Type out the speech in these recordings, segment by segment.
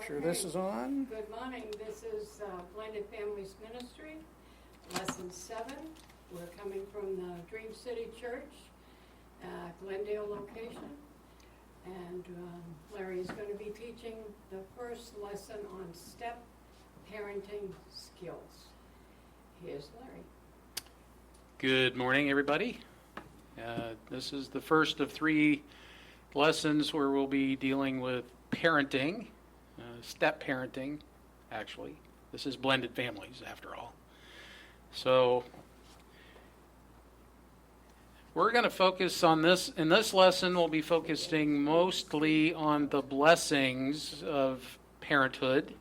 Sure, this is on. Good morning. This is Blended Families Ministry, Lesson 7. We're coming from the Dream City Church, Glendale location. And Larry is going to be teaching the first lesson on step parenting skills. Here's Larry. Good morning, everybody. This is the first of 3 lessons where we'll be dealing with parenting, step parenting, actually. This is blended families, after all. So we're going to focus on this. In this lesson, we'll be focusing mostly on the blessings of parenthood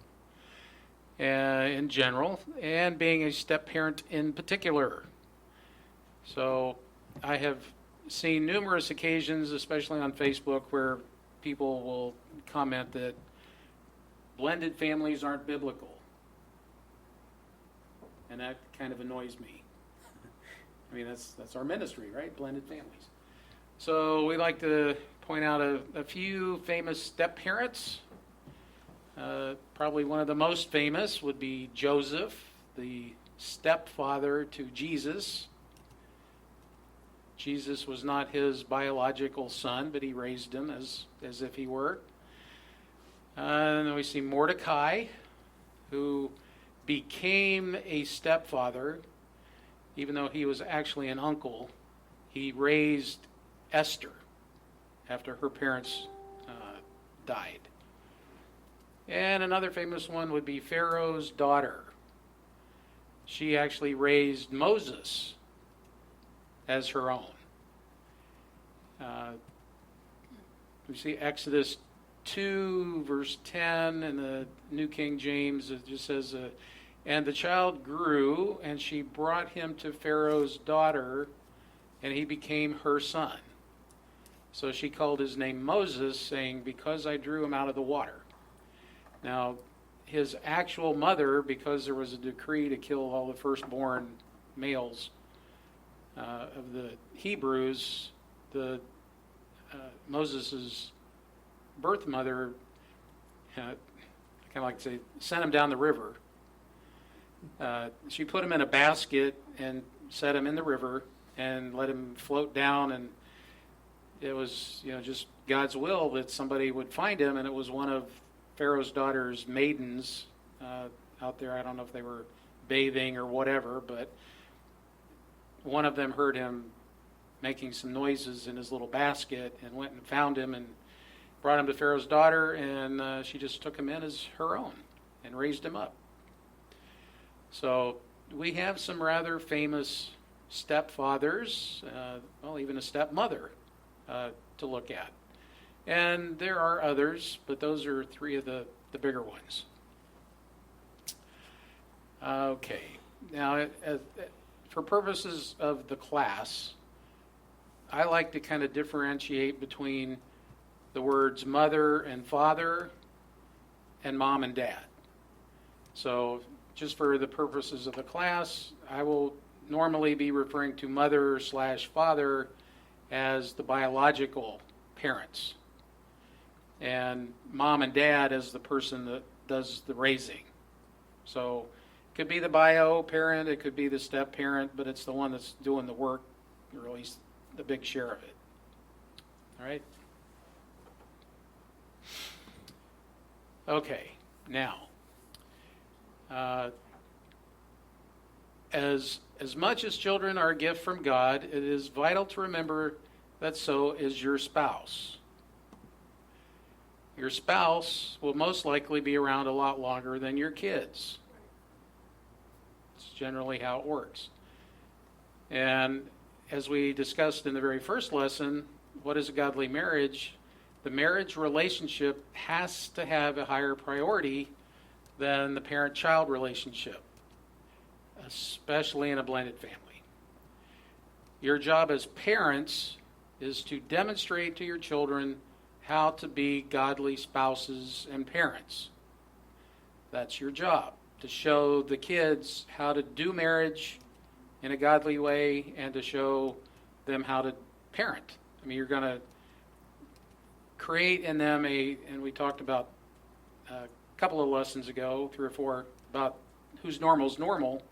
in general, and being a step parent in particular. So I have seen numerous occasions, especially on Facebook, where people will comment that blended families aren't biblical. And that kind of annoys me. I mean, that's our ministry, right? Blended families. So we like to point out a few famous step parents. Probably one of the most famous would be Joseph, the stepfather to Jesus. Jesus was not his biological son, but he raised him as if he were. And then we see Mordecai, who became a stepfather, even though he was actually an uncle. He raised Esther after her parents died. And another famous one would be Pharaoh's daughter. She actually raised Moses as her own. We see Exodus 2, verse 10 in the New King James. It just says, and the child grew, and she brought him to Pharaoh's daughter, and he became her son. So she called his name Moses, saying, because I drew him out of the water. Now, his actual mother, because there was a decree to kill all the firstborn males of the Hebrews, Moses' birth mother, I kind of like to say, sent him down the river. She put him in a basket and set him in the river and let him float down, and it was, just God's will that somebody would find him, and it was one of Pharaoh's daughter's maidens out there. I don't know if they were bathing or whatever, but one of them heard him making some noises in his little basket and went and found him and brought him to Pharaoh's daughter, and she just took him in as her own and raised him up. So we have some rather famous stepfathers, even a stepmother to look at. And there are others, but those are 3 of the bigger ones. Okay, now for purposes of the class, I like to kind of differentiate between the words mother and father and mom and dad. So just for the purposes of the class, I will normally be referring to mother/father as the biological parents, and mom and dad as the person that does the raising. So it could be the bio parent, it could be the step parent, but it's the one that's doing the work, or at least the big share of it. All right? Okay, now, as much as children are a gift from God, it is vital to remember that so is your spouse. Your spouse will most likely be around a lot longer than your kids. It's generally how it works. And as we discussed in the very first lesson, what is a godly marriage? The marriage relationship has to have a higher priority than the parent-child relationship, especially in a blended family. Your job as parents is to demonstrate to your children how to be godly spouses and parents. That's your job, to show the kids how to do marriage in a godly way and to show them how to parent. I mean, you're going to create in them and we talked about couple of lessons ago, 3 or 4, about whose normal is normal.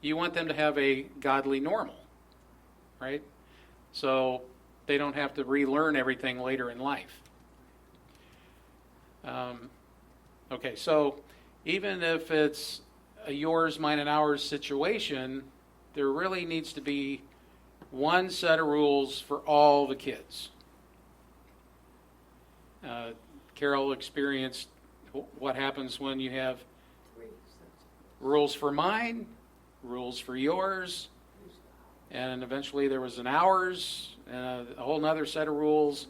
You want them to have a godly normal, right? So they don't have to relearn everything later in life. Okay, so even if it's a yours, mine, and ours situation, there really needs to be one set of rules for all the kids. Carol experienced what happens when you have rules for mine, rules for yours, and eventually there was an ours, and a whole other set of rules.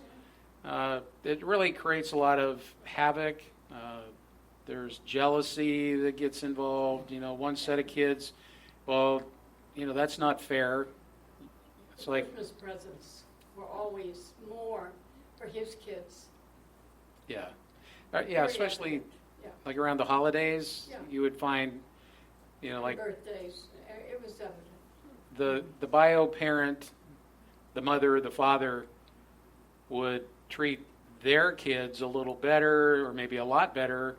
It really creates a lot of havoc. There's jealousy that gets involved. One set of kids, well, that's not fair. It's like Christmas presents were always more for his kids. Yeah, Very especially evident. Yeah. like around the holidays, Yeah. you would find, like Birthdays, it was evident. the bio parent, the mother, the father would treat their kids a little better, or maybe a lot better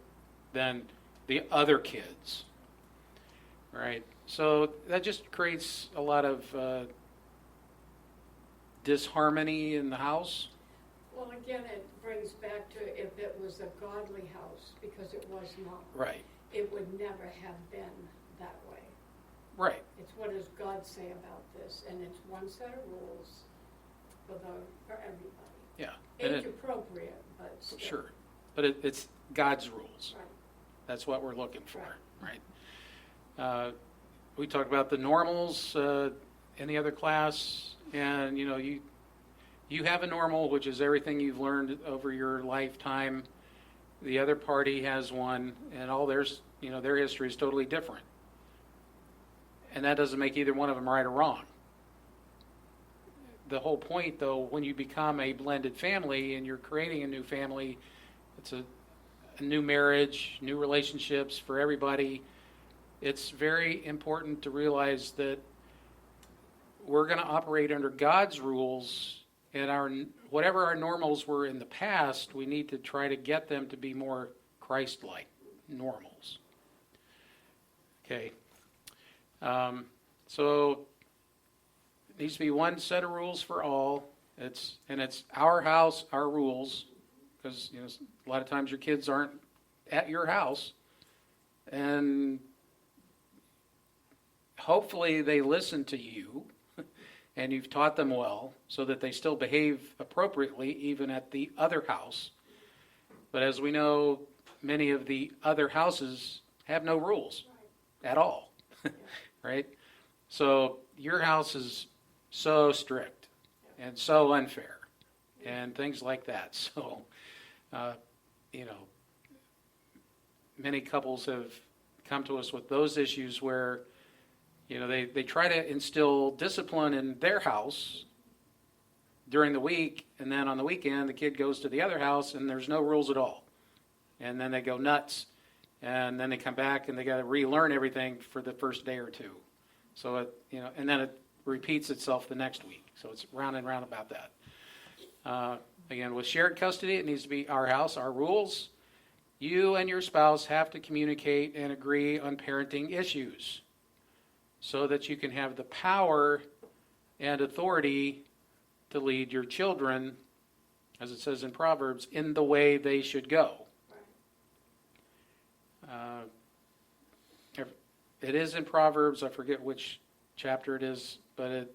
than the other kids, right? So that just creates a lot of disharmony in the house. Well, again, it brings back to if it was a godly house, because it was not. Right. It would never have been that way. Right. It's what does God say about this, and it's one set of rules for everybody. Yeah. Age appropriate, but still. Sure. But it's God's rules. Right. That's what we're looking for, right? We talked about the normals in the other class, and you have a normal, which is everything you've learned over your lifetime. The other party has one, and all their history is totally different. And that doesn't make either one of them right or wrong. The whole point, though, when you become a blended family and you're creating a new family, it's a new marriage, new relationships for everybody. It's very important to realize that we're going to operate under God's rules, and whatever our normals were in the past, we need to try to get them to be more Christ-like normals. Okay. So it needs to be one set of rules for all. It's our house, our rules, because a lot of times your kids aren't at your house, and hopefully they listen to you and you've taught them well so that they still behave appropriately even at the other house. But as we know, many of the other houses have no rules at all, right? So your house is so strict and so unfair and things like that. So, many couples have come to us with those issues where they try to instill discipline in their house during the week, and then on the weekend the kid goes to the other house and there's no rules at all. And then they go nuts, and then they come back and they got to relearn everything for the first day or two. So and then it repeats itself the next week. So it's round and round about that. Again, with shared custody, it needs to be our house, our rules. You and your spouse have to communicate and agree on parenting issues so that you can have the power and authority to lead your children, as it says in Proverbs, in the way they should go. It is in Proverbs, I forget which chapter it is, but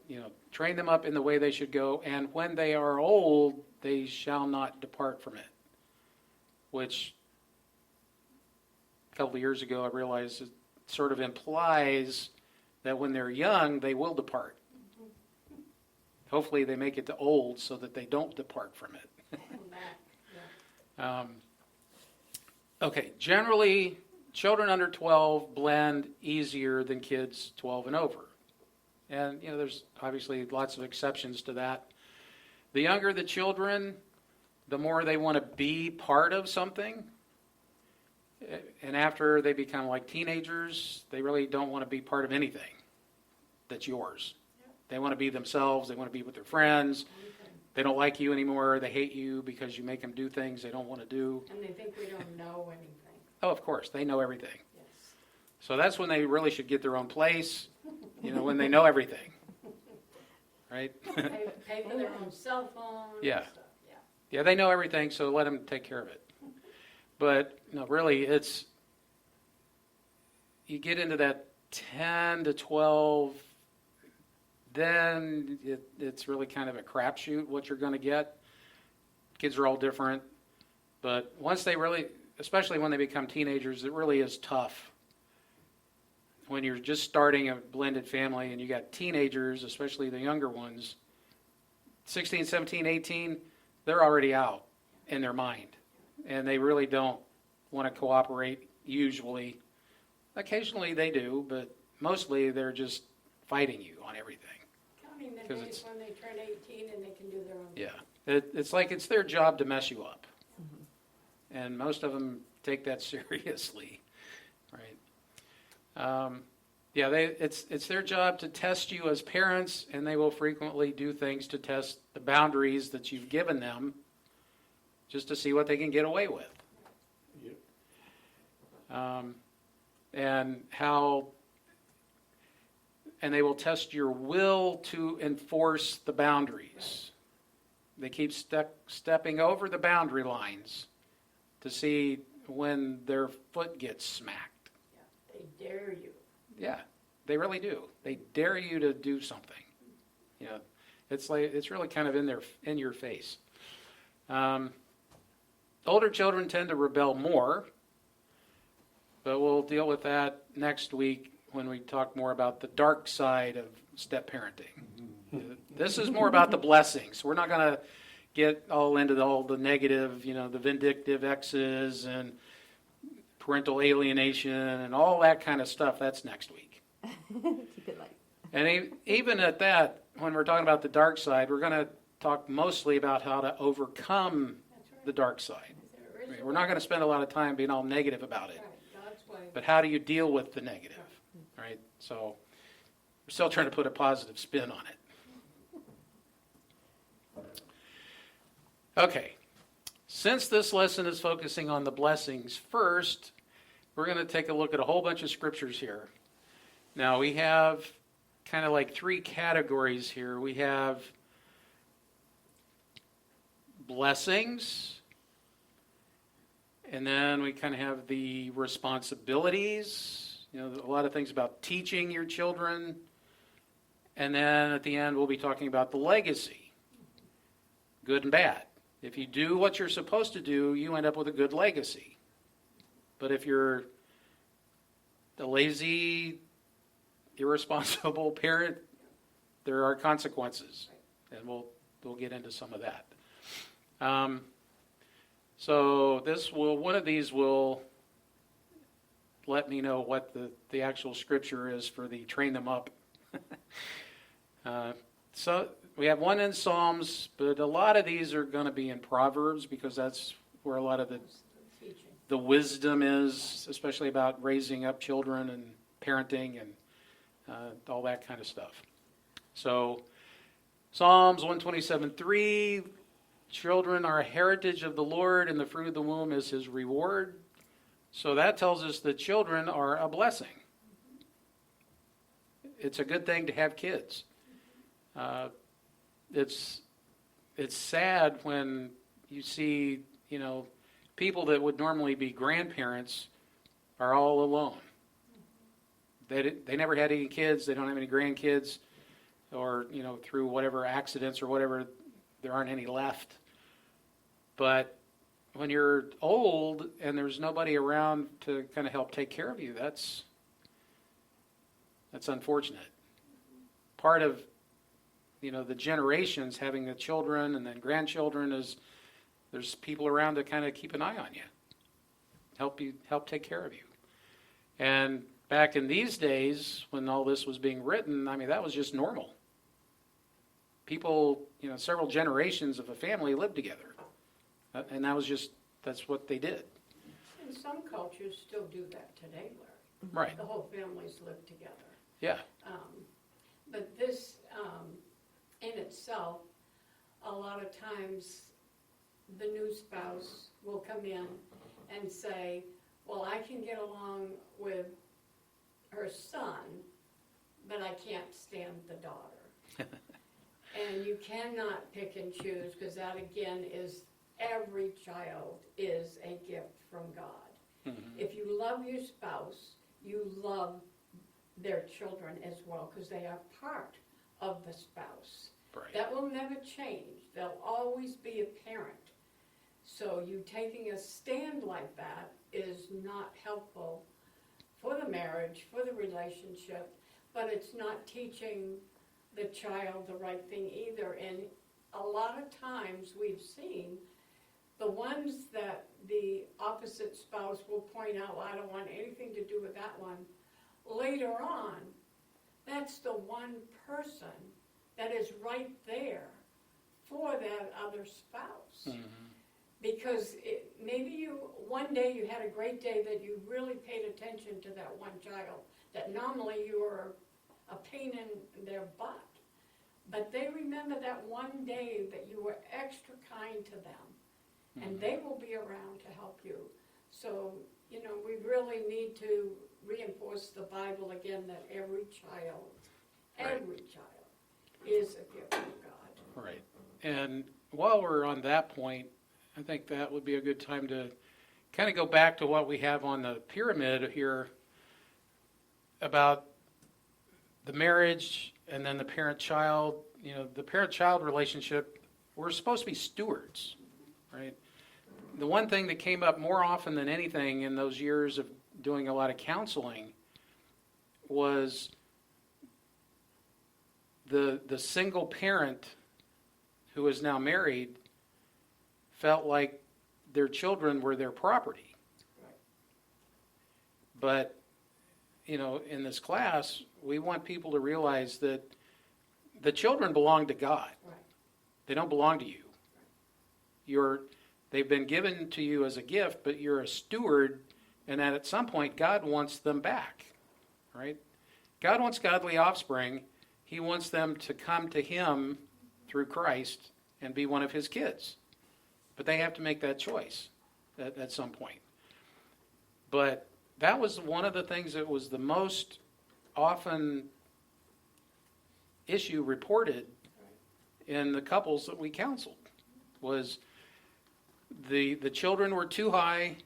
train them up in the way they should go, and when they are old, they shall not depart from it. Which, a couple of years ago, I realized it sort of implies that when they're young, they will depart. Hopefully they make it to old so that they don't depart from it. Okay, generally, children under 12 blend easier than kids 12 and over. And, there's obviously lots of exceptions to that. The younger the children, the more they want to be part of something. And after they become like teenagers, they really don't want to be part of anything that's yours. They want to be themselves. They want to be with their friends. They don't like you anymore. They hate you because you make them do things they don't want to do. And they think we don't know anything. Oh, of course, they know everything. Yes. So that's when they really should get their own place, when they know everything, right? Pay for their own cell phone Yeah. and stuff, yeah. Yeah, they know everything, so let them take care of it. But, no, really, you get into that 10 to 12, then it's really kind of a crapshoot what you're going to get. Kids are all different. But once they really, especially when they become teenagers, it really is tough. When you're just starting a blended family and you got teenagers, especially the younger ones, 16, 17, 18, they're already out in their mind. And they really don't want to cooperate usually. Occasionally they do, but mostly they're just fighting you on everything. Counting the 'Cause days it's- when they turn 18 and they can do their own. Yeah. It's like it's their job to mess you up. And most of them take that seriously, right? It's their job to test you as parents, and they will frequently do things to test the boundaries that you've given them just to see what they can get away with. Yep. And they will test your will to enforce the boundaries. They keep stepping over the boundary lines to see when their foot gets smacked. Yeah, they dare you. Yeah, they really do. They dare you to do something. It's really kind of in your face. Older children tend to rebel more, but we'll deal with that next week when we talk more about the dark side of step parenting. This is more about the blessings. We're not going to get all into all the negative, the vindictive exes and parental alienation and all that kind of stuff. That's next week. Keep it light. And even at that, when we're talking about the dark side, we're going to talk mostly about how to overcome That's right. the dark side. There is a We're not going to spend a lot of time being all negative about it. Right, God's way. But how do you deal with the negative, right? So we're still trying to put a positive spin on it. Okay, since this lesson is focusing on the blessings first, we're going to take a look at a whole bunch of scriptures here. Now we have kind of like three categories here. We have blessings, and then we kind of have the responsibilities, a lot of things about teaching your children, and then at the end we'll be talking about the legacy, good and bad. If you do what you're supposed to do, you end up with a good legacy. But if you're a lazy, irresponsible parent, there are consequences, and we'll get into some of that. So one of these will let me know what the actual scripture is for the train them up. So we have one in Psalms, but a lot of these are going to be in Proverbs because that's where a lot of Teaching. the wisdom is, especially about raising up children and parenting and all that kind of stuff. So Psalms 127:3, children are a heritage of the Lord, and the fruit of the womb is his reward. So that tells us that children are a blessing. It's a good thing to have kids. It's sad when you see, people that would normally be grandparents are all alone. They never had any kids. They don't have any grandkids, or through whatever accidents or whatever, there aren't any left. But when you're old and there's nobody around to kind of help take care of you, that's unfortunate. Part of the generations having the children and then grandchildren is there's people around to kind of keep an eye on you, help take care of you. And back in these days when all this was being written, that was just normal. People, several generations of a family lived together. And that's what they did. And some cultures still do that today, Larry. Right. The whole families live together. Yeah. But this, in itself, a lot of times the new spouse will come in and say, well, I can get along with her son, but I can't stand the daughter. And you cannot pick and choose, because that again is, every child is a gift from God. Mhm. If you love your spouse, you love their children as well, because they are part of the spouse. Right. That will never change. They'll always be a parent. So you taking a stand like that is not helpful for the marriage, for the relationship, but it's not teaching the child the right thing either. And a lot of times we've seen the ones that the opposite spouse will point out, I don't want anything to do with that one. Later on, that's the one person that is right there for that other spouse. Mhm. Because maybe one day you had a great day that you really paid attention to that one child, that normally you were a pain in their butt. But they remember that one day that you were extra kind to them, and they will be around to help you. So, we really need to reinforce the Bible again, that every child is a gift from God. Right. And while we're on that point, I think that would be a good time to kind of go back to what we have on the pyramid here about the marriage and then the parent-child. The parent-child relationship, we're supposed to be stewards, right? The one thing that came up more often than anything in those years of doing a lot of counseling was the single parent who is now married felt like their children were their property. Right. But, in this class, we want people to realize that the children belong to God. Right. They don't belong to you. They've been given to you as a gift, but you're a steward, and that at some point God wants them back, right? God wants godly offspring. He wants them to come to Him through Christ and be one of His kids. But they have to make that choice at some point. But that was one of the things that was the most often issue reported in the couples that we counseled, was the children were too high,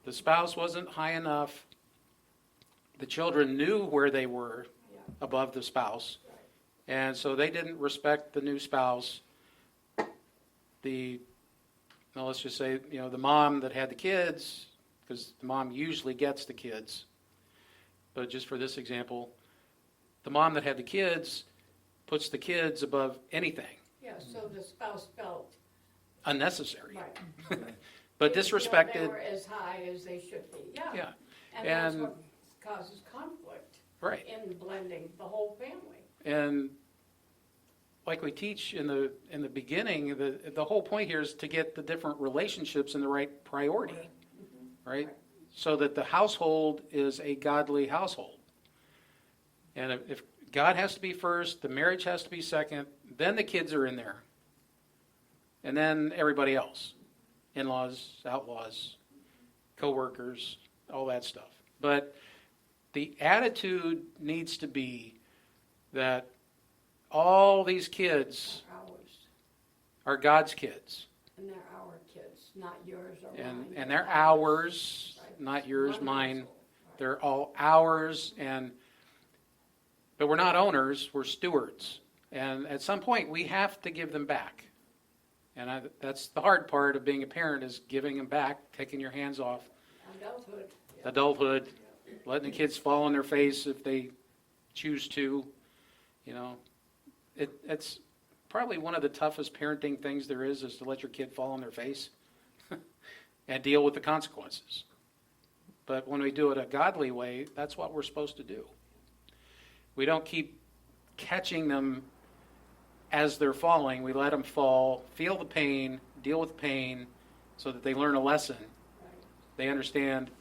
the spouse wasn't high enough, the children knew where they were above the spouse, and so they didn't respect the new spouse. Let's just say, the mom that had the kids, because the mom usually gets the kids, but just for this example, the mom that had the kids puts the kids above anything. Yeah, so the spouse felt Unnecessary. right. But They disrespected. were as high as they should be. Yeah. And that's And- what causes conflict Right. in blending the whole family. And like we teach in the beginning, the whole point here is to get the different relationships in the right priority, right? So that the household is a godly household. And if God has to be first, the marriage has to be second, then the kids are in there. And then everybody else. In-laws, outlaws, co-workers, all that stuff. But the attitude needs to be that all these kids Ours, are God's kids. and they're our kids, not yours or mine. And they're ours, Right. not yours, One mine. household. Right. They're all ours, but we're not owners, we're stewards. And at some point, we have to give them back. And that's the hard part of being a parent, is giving them back, taking your hands off Adulthood. Yeah. adulthood, letting the kids fall on their face if they choose to. It's probably one of the toughest parenting things there is to let your kid fall on their face and deal with the consequences. But when we do it a godly way, that's what we're supposed to do. We don't keep catching them as they're falling. We let them fall, feel the pain, deal with the pain, so that they learn a lesson. Right. They understand,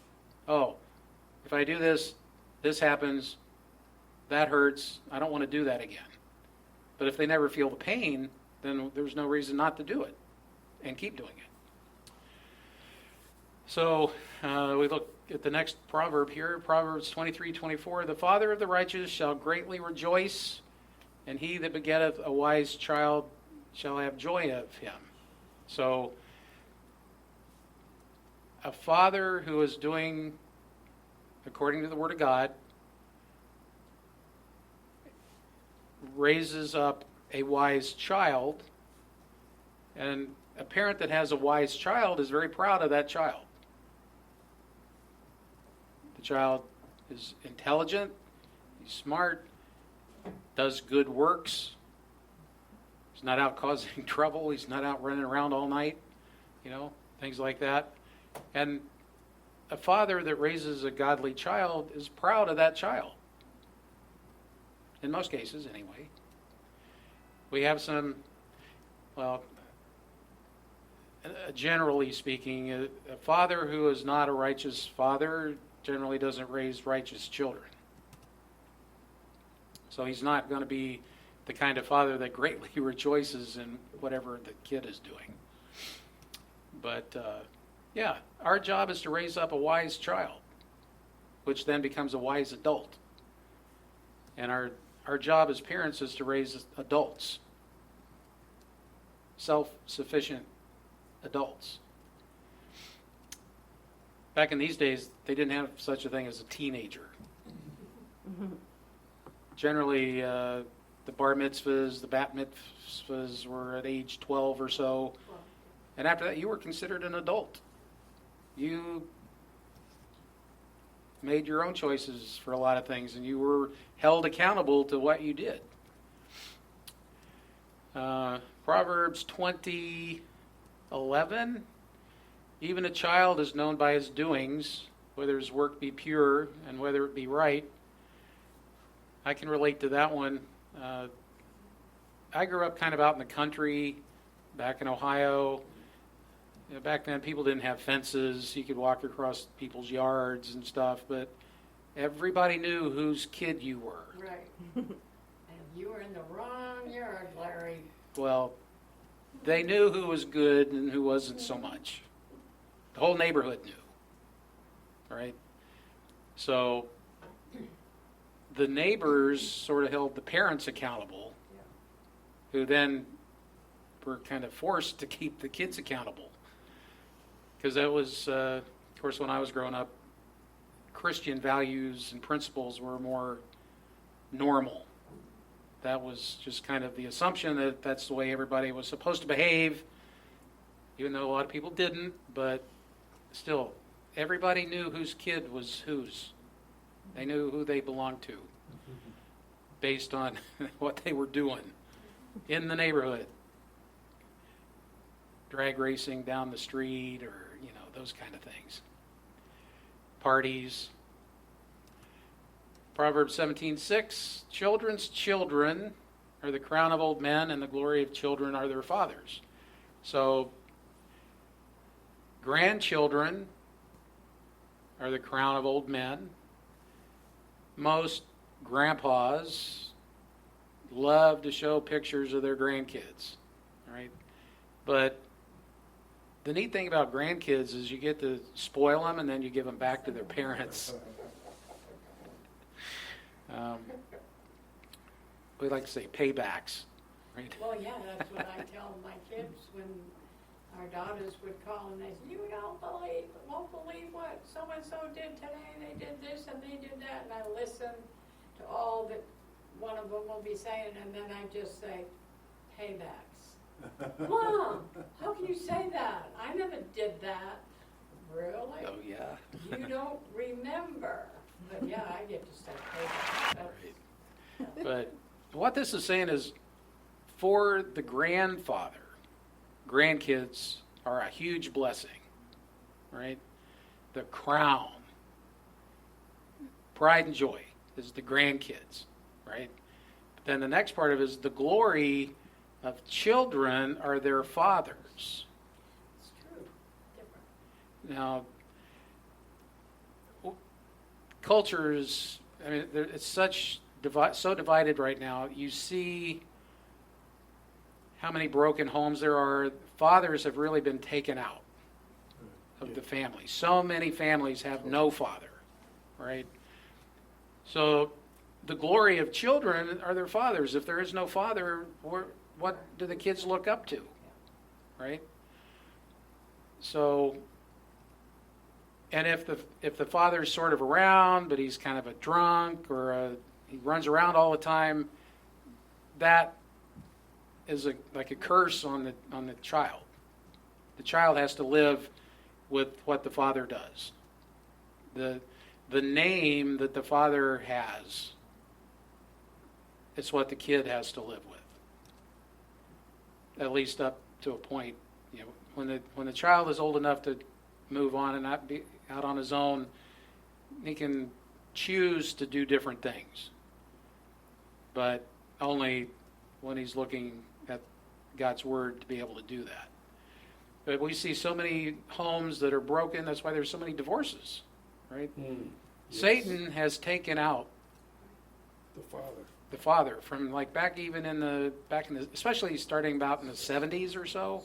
oh, if I do this, this happens, that hurts, I don't want to do that again. But if they never feel the pain, then there's no reason not to do it and keep doing it. So we look at the next proverb here, Proverbs 23:24. The father of the righteous shall greatly rejoice, and he that begetteth a wise child shall have joy of him. So, a father who is doing according to the Word of God raises up a wise child, and a parent that has a wise child is very proud of that child. The child is intelligent, he's smart, does good works, he's not out causing trouble, he's not out running around all night, things like that. And a father that raises a godly child is proud of that child. In most cases, anyway. We have some, generally speaking, a father who is not a righteous father generally doesn't raise righteous children. So he's not going to be the kind of father that greatly rejoices in whatever the kid is doing. But, our job is to raise up a wise child, which then becomes a wise adult. And our job as parents is to raise adults, self-sufficient adults. Back in these days, they didn't have such a thing as a teenager. Generally, the bar mitzvahs, the bat mitzvahs were at age 12 or so. And after that, you were considered an adult. You made your own choices for a lot of things, and you were held accountable to what you did. Proverbs 20:11. Even a child is known by his doings, whether his work be pure and whether it be right. I can relate to that one. I grew up kind of out in the country, back in Ohio. Back then, people didn't have fences. You could walk across people's yards and stuff, but everybody knew whose kid you were. Right. And you were in the wrong yard, Larry. Well, they knew who was good and who wasn't so much. The whole neighborhood knew. All right? So the neighbors sort of held the parents accountable, who then were kind of forced to keep the kids accountable. Because that was, of course, when I was growing up, Christian values and principles were more normal. That was just kind of the assumption that that's the way everybody was supposed to behave, even though a lot of people didn't, but still, everybody knew whose kid was whose. They knew who they belonged to based on what they were doing in the neighborhood. Drag racing down the street or, those kind of things. Parties. Proverbs 17:6, children's children are the crown of old men, and the glory of children are their fathers. So, grandchildren are the crown of old men. Most grandpas love to show pictures of their grandkids, right? But the neat thing about grandkids is you get to spoil them and then you give them back to their parents. We like to say paybacks, right? Well, yeah, that's what I tell my kids when our daughters would call and they say, you won't believe what so-and-so did today. They did this and they did that. And I listen to all that one of them will be saying, and then I just say, paybacks. Mom, how can you say that? I never did that. Really? Oh, yeah. You don't remember. But yeah, I get to say paybacks. Right. But what this is saying is, for the grandfather, grandkids are a huge blessing, right? The crown, pride and joy is the grandkids, right? But then the next part of it is the glory of children are their fathers. It's true. Different. Now, cultures, it's so divided right now. You see how many broken homes there are. Fathers have really been taken out. of the family. So many families have no father, right? So the glory of children are their fathers. If there is no father, what do the kids look up to, right? So, and if the father's sort of around, but he's kind of a drunk or he runs around all the time, that is like a curse on the child. The child has to live with what the father does. The name that the father has, it's what the kid has to live with. At least up to a point. You know, when the child is old enough to move on and not be out on his own, he can choose to do different things. But only when he's looking at God's word to be able to do that. But we see so many homes that are broken. That's why there's so many divorces, right? Yes. Satan has taken out the father from like back in the especially starting about in the 70s or so,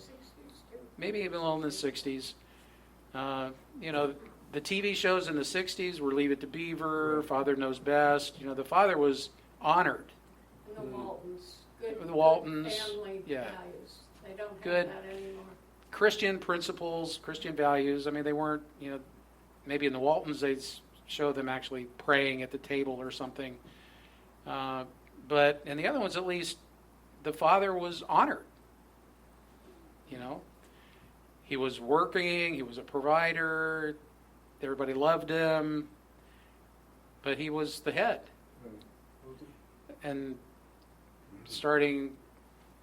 maybe even a little in the 60s. You know, the TV shows in the 60s were Leave It to Beaver, Father Knows Best. You know, the father was honored. And the Waltons, The Waltons, family yeah. values. They don't have Good. that anymore. Christian principles, Christian values. I mean, they weren't, you know, maybe in the Waltons they'd show them actually praying at the table or something. But in the other ones, at least, the father was honored. You know, he was working, he was a provider, everybody loved him, but he was the head. And starting,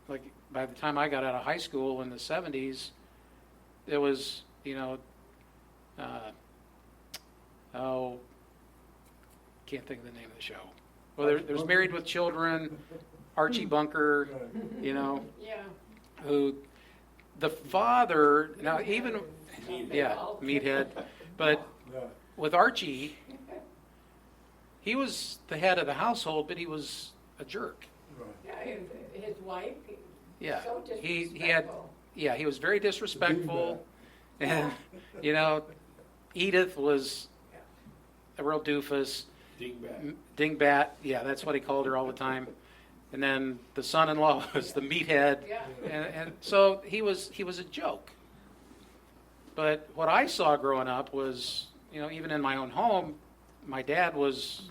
like, by the time I got out of high school in the 70s, it was, you know, can't think of the name of the show. Well, there's Married with Children, Archie Bunker, you know, Yeah. who the father, now even, yeah, Meathead, but with Archie, he was the head of the household, but he was a jerk. Yeah, his wife, Yeah, so he had, disrespectful. yeah, he was very disrespectful, and you know, Edith was a real doofus, dingbat. Yeah, that's what he called her all the time. And then the son-in-law was the meathead, Yeah. and so he was a joke. But what I saw growing up was, you know, even in my own home, my dad was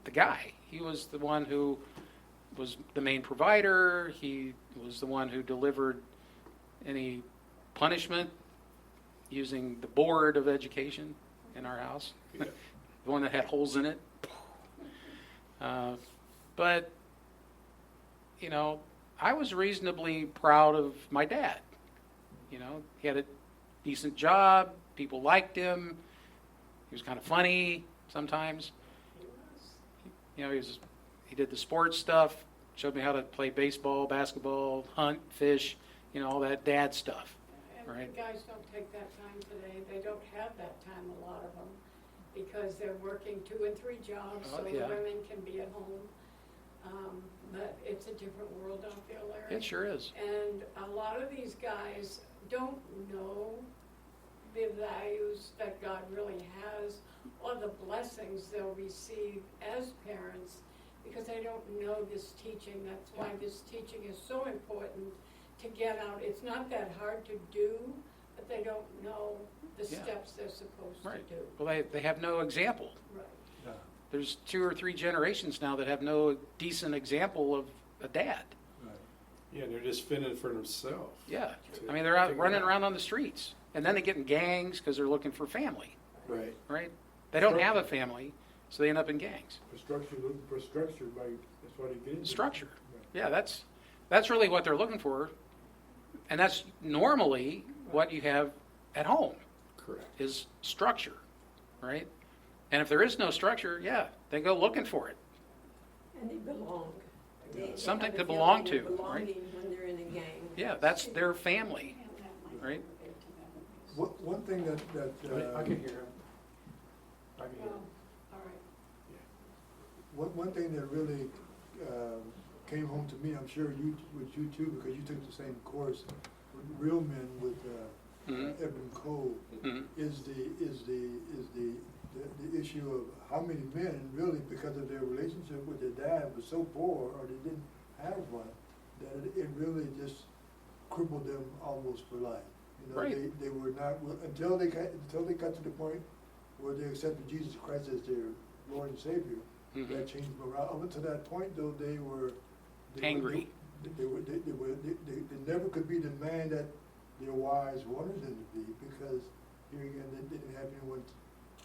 the guy. He was the one who was the main provider. He was the one who delivered any punishment using the board of education in our house, Yeah. the one that had holes in it. But, you know, I was reasonably proud of my dad. You know, he had a decent job. People liked him. He was kind of funny sometimes. You know, he did the sports stuff, showed me how to play baseball, basketball, hunt, fish, you know, all that dad stuff. And Right. guys don't take that time today. They don't have that time, a lot of them, because they're working 2 and 3 jobs, Oh, so the yeah. women can be at home. But it's a different world out there, Larry. It sure is. And a lot of these guys don't know the values that God really has or the blessings they'll receive as parents because they don't know this teaching. That's why this teaching is so important to get out. It's not that hard to do, but they don't know the Yeah. steps they're supposed Right. to do. Well, they have no example. Right. There's 2 or 3 generations now that have no decent example of a dad. Yeah, they're just fending for themselves. Yeah. I mean, they're out running around on the streets. And then they get in gangs because they're looking for family, Right. right? They don't have a family, so they end up in gangs. For structure, looking for structure, that's why they get into it. Structure. Yeah. Yeah, that's really what they're looking for. And that's normally what you have at home Correct. is structure, right? And if there is no structure, yeah, they go looking for it. And they belong. They Something have to a belong feeling of to, right? belonging when they're in a gang. Yeah, that's their family, right? One thing that, I can hear him. I can hear Well, him. all right. one thing that really came home to me, I'm sure with you too, because you took the same course, with Real Men with Eben Cole, Mhm. is the issue of how many men really, because of their relationship with their dad was so poor, or they didn't have one, that it really just crippled them almost for life. You know, Right. they were not, until they got to the point where they accepted Jesus Christ as their Lord and Savior, Mhm. that changed them around. Up until that point, though, they were Angry. They never could be the man that their wives wanted them to be, because here again, they didn't have anyone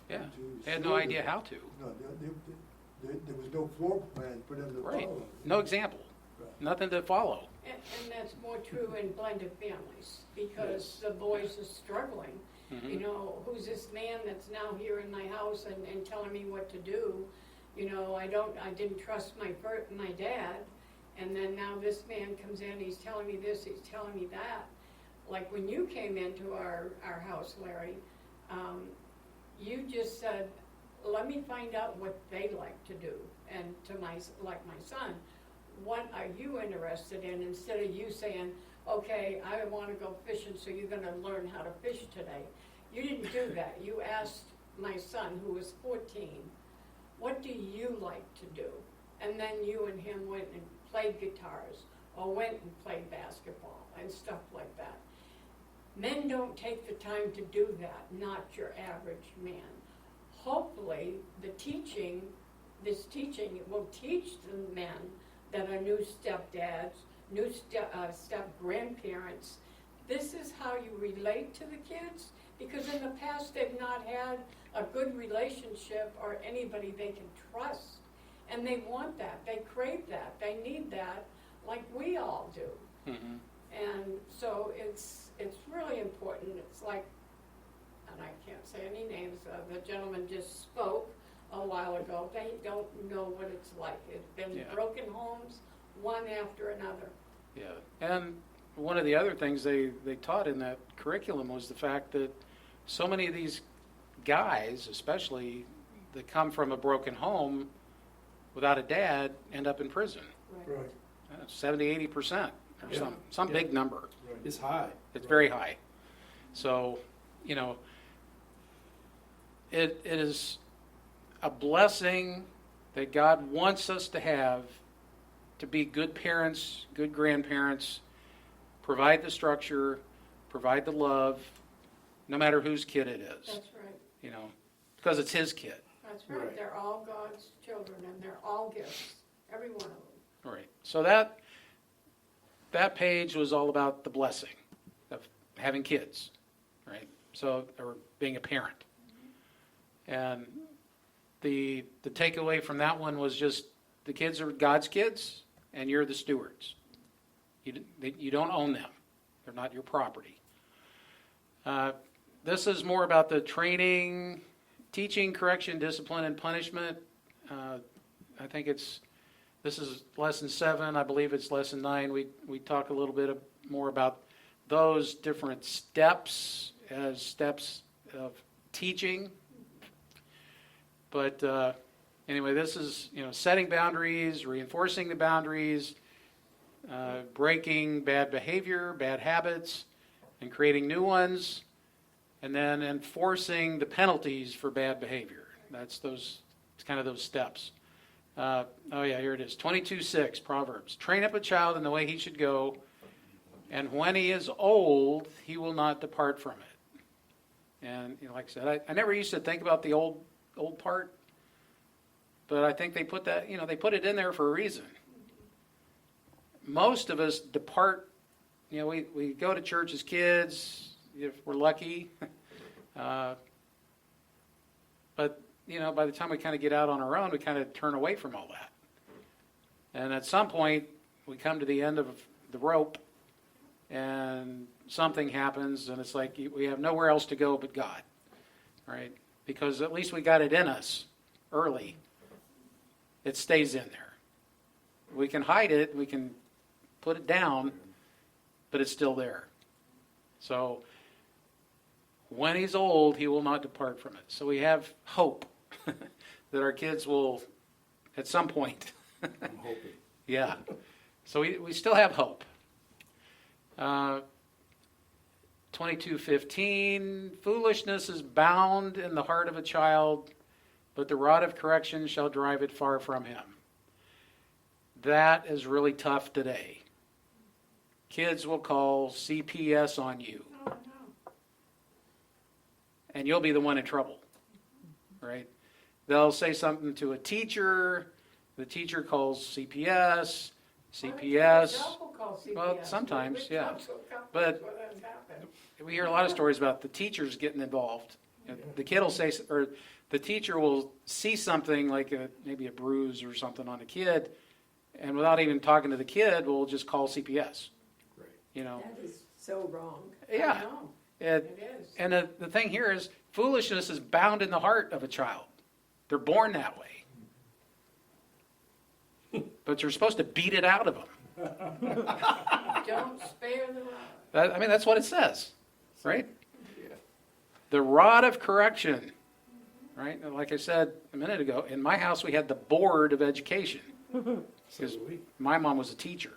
Yeah, to they had show no them. idea how to. No, there was no floor plan for them to Right. follow. No example, Right. nothing to follow. And that's more true in blended families, because the boys are struggling. Mhm. You know, who's this man that's now here in my house and telling me what to do? You know, I didn't trust my dad, and then now this man comes in, he's telling me this, he's telling me that. Like when you came into our house, Larry, you just said, let me find out what they like to do. And to my son, what are you interested in? Instead of you saying, okay, I want to go fishing, so you're going to learn how to fish today. You didn't do that. You asked my son, who was 14, what do you like to do? And then you and him went and played guitars, or went and played basketball and stuff like that. Men don't take the time to do that, not your average man. Hopefully, this teaching will teach the men that are new stepdads, new step-grandparents. This is how you relate to the kids, because in the past they've not had a good relationship or anybody they can trust. And they want that, they crave that, they need that, like we all do. Mhm. And so it's really important. It's like, and I can't say any names, the gentleman just spoke a while ago. They don't know what it's like. It's been Yeah. broken homes, one after another. Yeah, and one of the other things they taught in that curriculum was the fact that so many of these guys, especially that come from a broken home without a dad, end up in prison. Right, 70-80% or Yeah. some Yeah. big number. right. It's high. It's very high. So, you know, it is a blessing that God wants us to have, to be good parents, good grandparents, provide the structure, provide the love, no matter whose kid it is, That's right. you know, because it's his kid. That's right. Right. They're all God's children, and they're all gifts, every one of them. Right. So that page was all about the blessing of having kids, right? So, or being a parent. And the takeaway from that one was just the kids are God's kids, and you're the stewards. You don't own them. They're not your property. This is more about the training, teaching, correction, discipline, and punishment. I think this is lesson 7. I believe it's lesson 9. We talk a little bit more about those different steps as steps of teaching. But anyway, this is, setting boundaries, reinforcing the boundaries, breaking bad behavior, bad habits, and creating new ones, and then enforcing the penalties for bad behavior. It's kind of those steps. Here it is. 22:6, Proverbs. Train up a child in the way he should go, and when he is old, he will not depart from it. And like I said, I never used to think about the old part, but I think they put that, they put it in there for a reason. Most of us depart, we go to church as kids, if we're lucky, but by the time we kind of get out on our own, we kind of turn away from all that. And at some point, we come to the end of the rope, and something happens, and it's like we have nowhere else to go but God, right? Because at least we got it in us early. It stays in there. We can hide it, we can put it down, but it's still there. So when he's old, he will not depart from it. So we have hope that our kids will, at some point. I'm hoping. Yeah. So we still have hope. 22:15, foolishness is bound in the heart of a child, but the rod of correction shall drive it far from him. That is really tough today. Kids will call CPS on you, Oh, no. and you'll be the one in trouble, right? They'll say something to a teacher, the teacher calls CPS, CPS. Myself will call CPS. Well, sometimes, We yeah. talked to a couple But- what has happened. We hear a lot of stories about the teachers getting involved. You know, the kid will say, or the teacher will see something like maybe a bruise or something on a kid, and without even talking to the kid, will just call CPS. Right. You know, That is so wrong. I yeah. know, It, it is. and the thing here is, foolishness is bound in the heart of a child. They're born that way, but you're supposed to beat it out of them. Don't spare the rod. I mean, that's what it says, right? Yeah. The rod of correction, right? And like I said a minute ago, in my house we had the board of education. So do we. My mom was a teacher.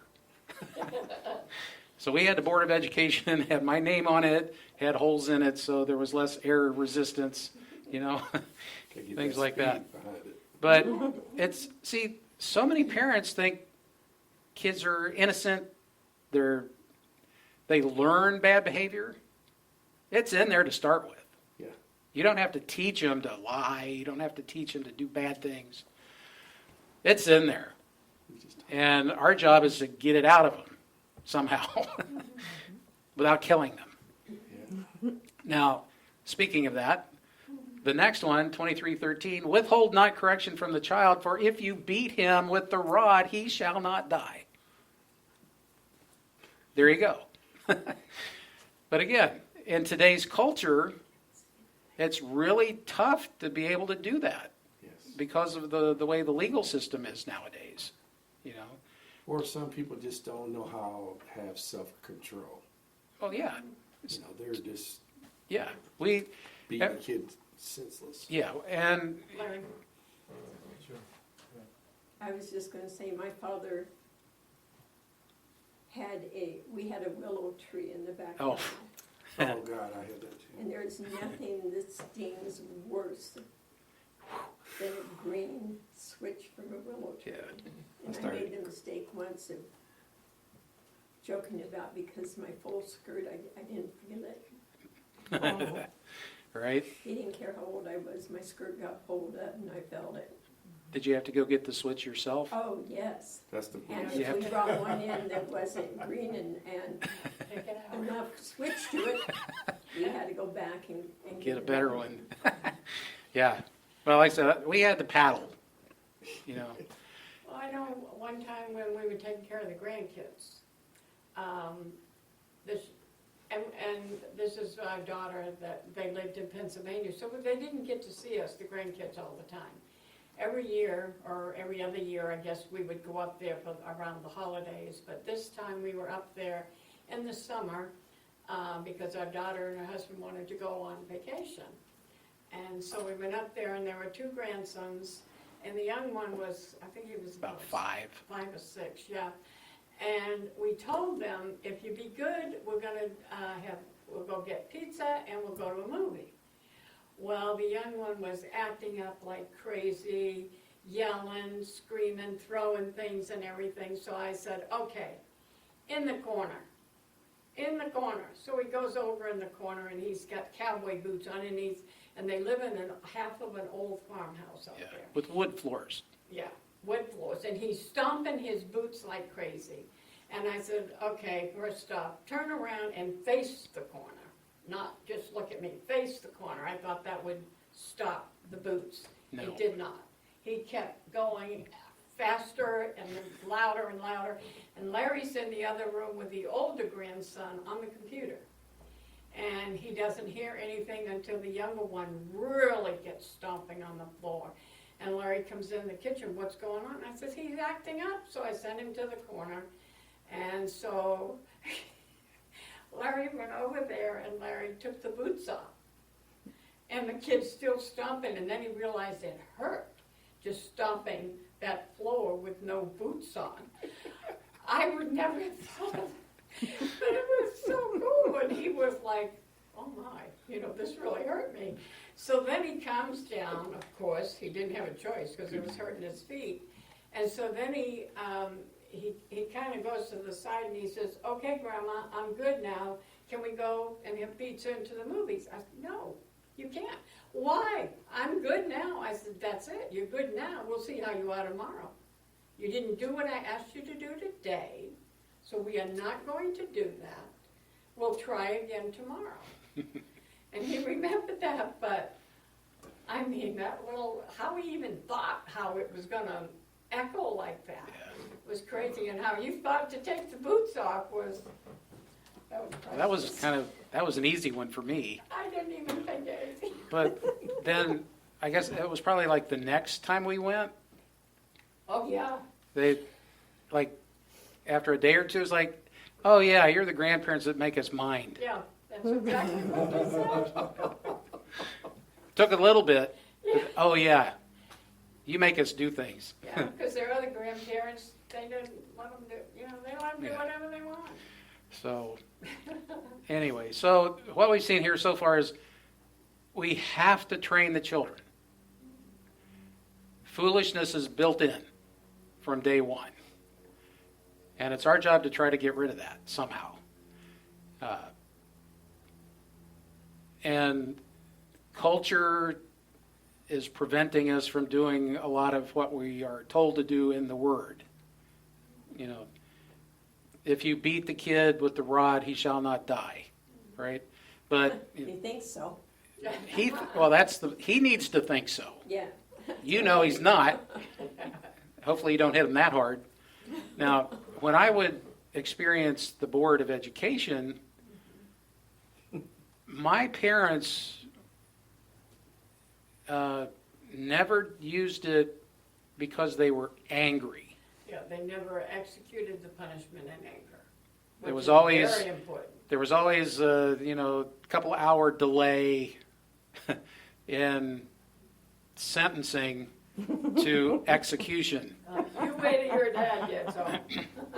So we had the board of education, had my name on it, had holes in it, so there was less air resistance, you know, Gotta get things like speed that. behind it. But see, so many parents think kids are innocent. They learn bad behavior. It's in there to start with. Yeah. You don't have to teach them to lie. You don't have to teach them to do bad things. It's in there. We just And our job is to get it out of them somehow without killing them. yeah. Now, speaking of that, the next one, 23:13, withhold not correction from the child, for if you beat him with the rod, he shall not die. There you go. But again, in today's culture, it's really tough to be able to do that Yes. because of the way the legal system is nowadays. You know? Or some people just don't know how to have self-control. Oh yeah, You know, they're just yeah. We beating the kid senseless. yeah, and Larry, I was just gonna say, my father we had a willow tree in the backyard. Oh. Oh, God, I had that too. And there's nothing that stings worse than a green switch from a willow tree. Yeah. And I made the mistake once of joking about because my full skirt, I didn't feel it. Right? He didn't care how old I was, my skirt got pulled up and I felt it. Did you have to go get the switch yourself? Oh, yes. That's the And point. You if have we to- brought one in that wasn't green and take it out. enough switch to it, we had to go back and Get a better one. Yeah. Well, like I said, we had the paddle. You know. Well, I know one time when we were taking care of the grandkids, this is our daughter that they lived in Pennsylvania, so they didn't get to see us, the grandkids, all the time. Every year, or every other year, I guess, we would go up there for around the holidays, but this time we were up there in the summer because our daughter and her husband wanted to go on vacation. And so we went up there and there were two grandsons, and the young one was, I think he was About 5. 5 or 6, yeah. And we told them, if you be good, we'll go get pizza and we'll go to a movie. Well, the young one was acting up like crazy, yelling, screaming, throwing things and everything. So I said, okay, in the corner. So he goes over in the corner and he's got cowboy boots on and they live in half of an old farmhouse up Yeah. there. With wood floors. Yeah, wood floors, and he's stomping his boots like crazy. And I said, okay, first off, turn around and face the corner, not just look at me, face the corner. I thought that would stop the boots. No. It did not. He kept going faster and louder and louder. And Larry's in the other room with the older grandson on the computer. And he doesn't hear anything until the younger one really gets stomping on the floor. And Larry comes in the kitchen, what's going on? I said, he's acting up. So I sent him to the corner. And so Larry went over there and Larry took the boots off. And the kid's still stomping, and then he realized it hurt, just stomping that floor with no boots on. I would never have thought of But it was so cool, and he was like, oh my, this really hurt me. So then he calms down, of course, he didn't have a choice because it was hurting his feet. And so then he kind of goes to the side and he says, okay, Grandma, I'm good now. Can we go and have pizza and to the movies? I said, no, you can't. Why? I'm good now. I said, that's it. You're good now. We'll see how you are tomorrow. You didn't do what I asked you to do today, so we are not going to do that. We'll try again tomorrow. And he remembered that, but I mean, that little, how he even thought how it was going to echo like that was crazy, and how you thought to take the boots off was, That was an easy one for me. I didn't even think anything. But then, I guess it was probably like the next time we went, Oh, yeah. they, like, after a day or two, it was like, oh yeah, you're the grandparents that make us mind. Yeah, that's exactly what he said. Took a little bit, Yeah. but, oh yeah, you make us do things. Yeah, because their other grandparents, they didn't let them do, they let them do Yeah. whatever they want. So, anyway, so what we've seen here so far is we have to train the children. Foolishness is built in from day one. And it's our job to try to get rid of that somehow. And culture is preventing us from doing a lot of what we are told to do in the Word. If you beat the kid with the rod, he shall not die, right? But He thinks so. he needs to think so. Yeah. He's not. Hopefully you don't hit him that hard. Now, when I would experience the Board of Education, my parents never used it because they were angry. Yeah, they never executed the punishment in anger. There which was is always- very important. There was always a couple hour delay in sentencing to execution. You waited your dad yet, so.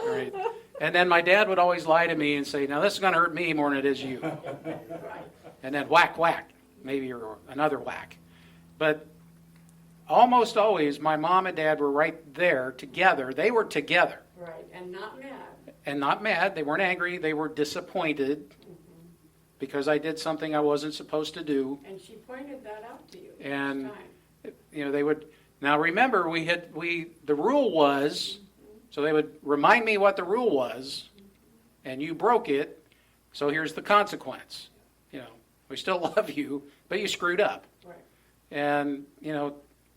Right. And then my dad would always lie to me and say, now this is going to hurt me more than it is you. Right. And then whack, whack, maybe or another whack. But almost always my mom and dad were right there together. They were together Right, and not mad. and not mad. They weren't angry. They were disappointed because I did something I wasn't supposed to do. And she pointed that out to you And- each time. They would, now remember, the rule was, so they would remind me what the rule was, and you broke it, so here's the consequence. We still love you, but you screwed up. Right. And,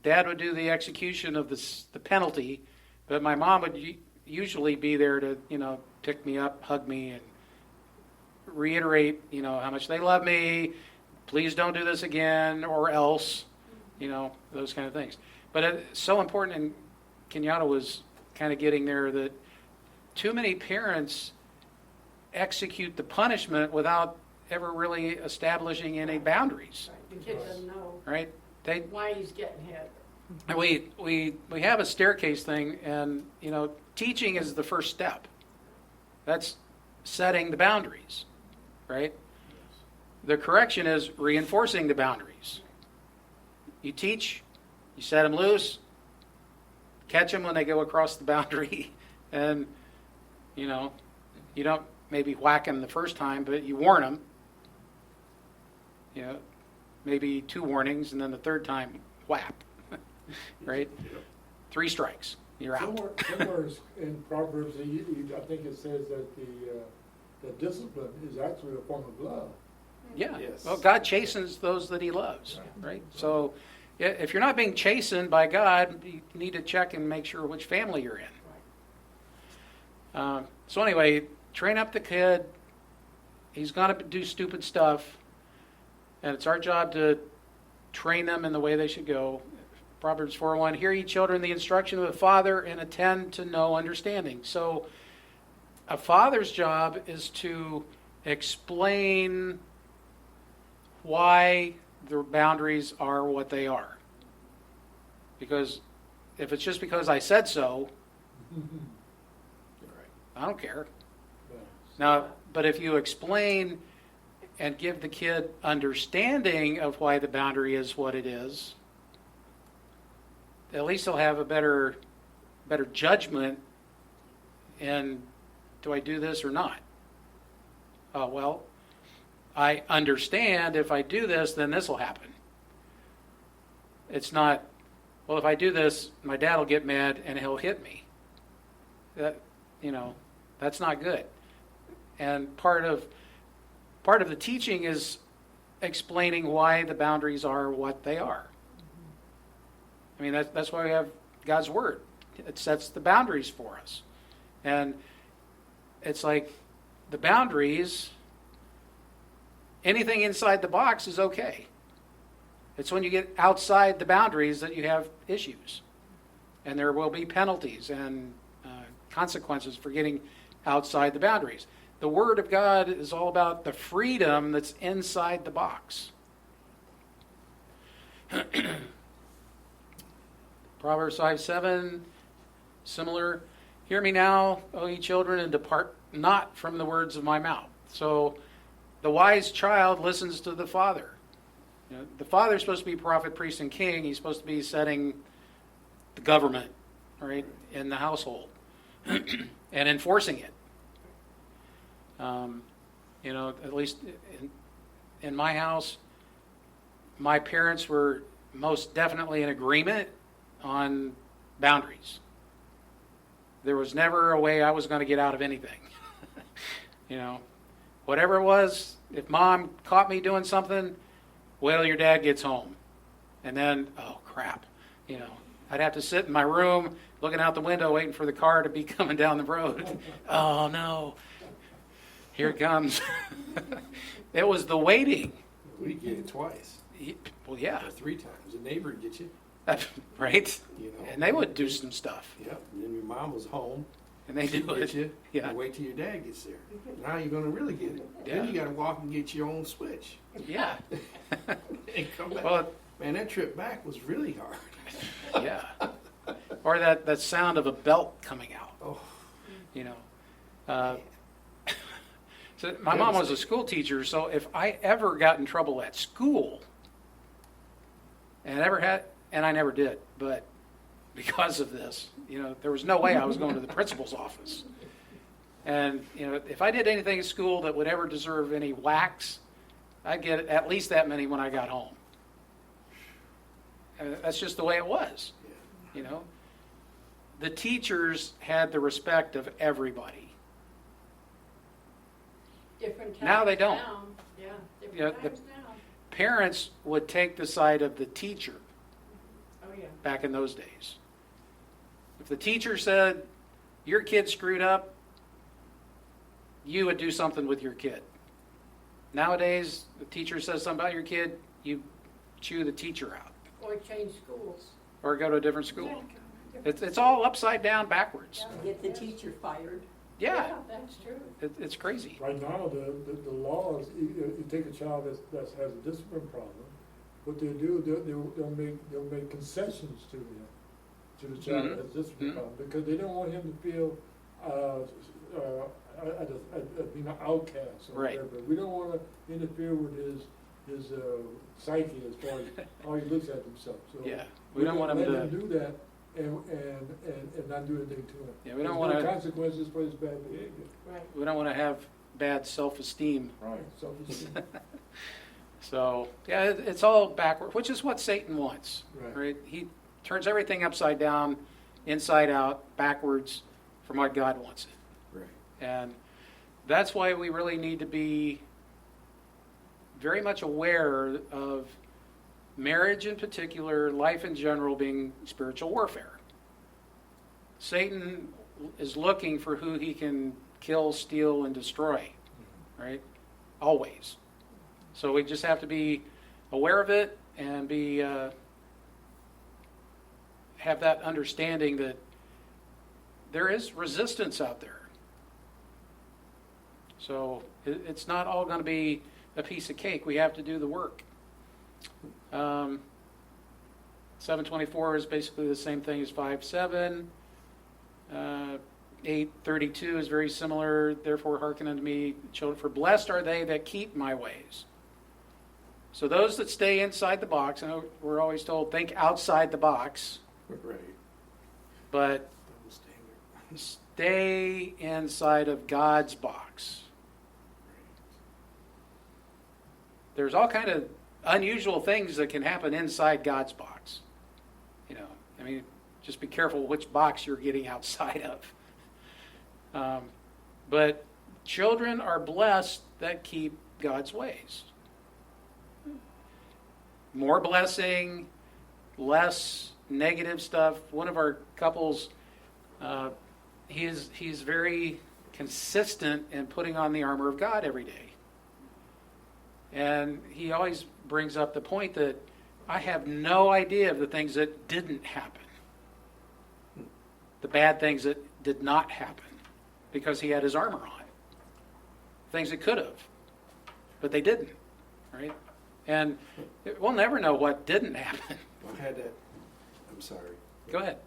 Dad would do the execution of the penalty, but my mom would usually be there to, pick me up, hug me, and reiterate, how much they love me. Please don't do this again, or else, those kind of things. But it's so important, and Kenyatta was kind of getting there, that too many parents execute the punishment without ever really establishing any boundaries, Right. The kid doesn't know right? why he's getting hit. And we have a staircase thing, and teaching is the first step. That's setting the boundaries, right? The correction is reinforcing the boundaries. You teach, you set them loose, catch them when they go across the boundary, and you don't maybe whack them the first time, but you warn them. Maybe 2 warnings, and then the third time, whap. Right? 3 strikes, you're out. Somewhere in Proverbs, I think it says that the discipline is actually a form of love. Yeah. Yes. Well, God chastens those that He loves, right? So, if you're not being chastened by God, you need to check and make sure which family you're in. So anyway, train up the kid. He's going to do stupid stuff, and it's our job to train them in the way they should go. Proverbs 4:1, hear ye children the instruction of the father, and attend to no understanding. So a father's job is to explain why the boundaries are what they are. Because if it's just because I said so, I don't care. Now, but if you explain and give the kid understanding of why the boundary is what it is, at least they'll have a better judgment in, do I do this or not? Oh, well, I understand if I do this, then this will happen. It's not, well, if I do this, my dad will get mad and he'll hit me. That, that's not good. And part of the teaching is explaining why the boundaries are what they are. I mean, that's why we have God's Word. It sets the boundaries for us. And it's like the boundaries, anything inside the box is okay. It's when you get outside the boundaries that you have issues. And there will be penalties and consequences for getting outside the boundaries. The Word of God is all about the freedom that's inside the box. Proverbs 5:7, similar. Hear me now, O ye children, and depart not from the words of my mouth. So the wise child listens to the father. The father's supposed to be prophet, priest, and king. He's supposed to be setting the government, right, in the household and enforcing it. At least in my house, my parents were most definitely in agreement on boundaries. There was never a way I was going to get out of anything. Whatever it was, if mom caught me doing something, wait till your dad gets home. And then, oh crap, I'd have to sit in my room looking out the window waiting for the car to be coming down the road. Oh no. Here it comes. It was the waiting. We get it twice. Well, yeah. Or 3 times. The neighbor would get you. Right? And they would do some stuff. Yep. And then your mom was home. And they do Get it. you. Yeah. And wait till your dad gets there. Now you're going to really get it. Yeah. Then you got to walk and get your own switch. Yeah. And come back. Well, Man, that trip back was really hard. yeah. Or that sound of a belt coming out. Oh. So my mom was a school teacher, so if I ever got in trouble at school, and I never did, but because of this, there was no way I was going to the principal's office. And, if I did anything at school that would ever deserve any whacks, I'd get at least that many when I got home. And that's just the way it was, The teachers had the respect of everybody. Different times Now they don't. now. Yeah, Yeah, different times now. Parents would take the side of the teacher Oh, yeah. back in those days. If the teacher said, your kid screwed up, you would do something with your kid. Nowadays, the teacher says something about your kid, you chew the teacher out. Or change schools. Or go to a different school. It's all upside down backwards. Get the teacher fired. Yeah, That's true. it's crazy. Right now, the laws, you take a child that has a discipline problem, what they do, they'll make concessions to the child that has a discipline problem, because they don't want him to feel being an outcast or Right. whatever. We don't want to interfere with his psyche as far as how he looks at himself. So Yeah, we don't want him let to. him do that and not do anything to him. Yeah, we don't There's want no to. consequences for his bad behavior. Right. We don't want to have bad self-esteem. Right. Self-esteem. So yeah, it's all backward, which is what Satan wants. Right. Right? He turns everything upside down, inside out, backwards, from what God wants it. Right. And that's why we really need to be very much aware of marriage in particular, life in general being spiritual warfare. Satan is looking for who he can kill, steal, and destroy, right? Always. So we just have to be aware of it and be have that understanding that there is resistance out there. So it's not all going to be a piece of cake. We have to do the work. 724 is basically the same thing as 5:7. 8:32 is very similar. Therefore, hearken unto me, children, for blessed are they that keep my ways. So those that stay inside the box, I know we're always told, think outside the box, Right. but Double standard. stay inside of God's box. There's all kind of unusual things that can happen inside God's box. You know, I mean, just be careful which box you're getting outside of. But children are blessed that keep God's ways. More blessing, less negative stuff. One of our couples, he's very consistent in putting on the armor of God every day. And he always brings up the point that I have no idea of the things that didn't happen. The bad things that did not happen. Because he had his armor on. Things that could have. But they didn't. Right? And we'll never know what didn't happen. Well, I had that, I'm sorry. Go ahead.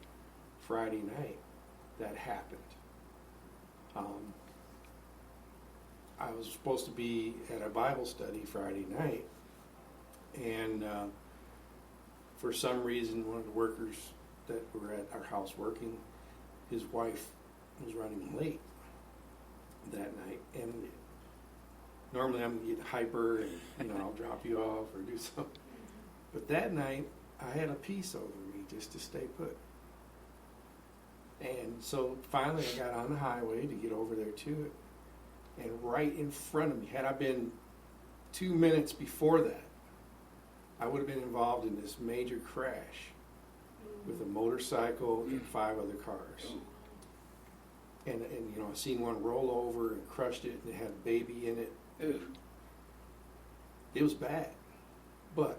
Friday night, that happened. I was supposed to be at a Bible study Friday night, and for some reason, one of the workers that were at our house working, his wife was running late that night, and normally I'm gonna get hyper and I'll drop you off or do something. But that night I had a peace over me just to stay put. And so finally I got on the highway to get over there to it. And right in front of me, had I been 2 minutes before that, I would have been involved in this major crash with a motorcycle and 5 other cars. And I seen one roll over and crushed it, and it had a baby in it. It was bad, but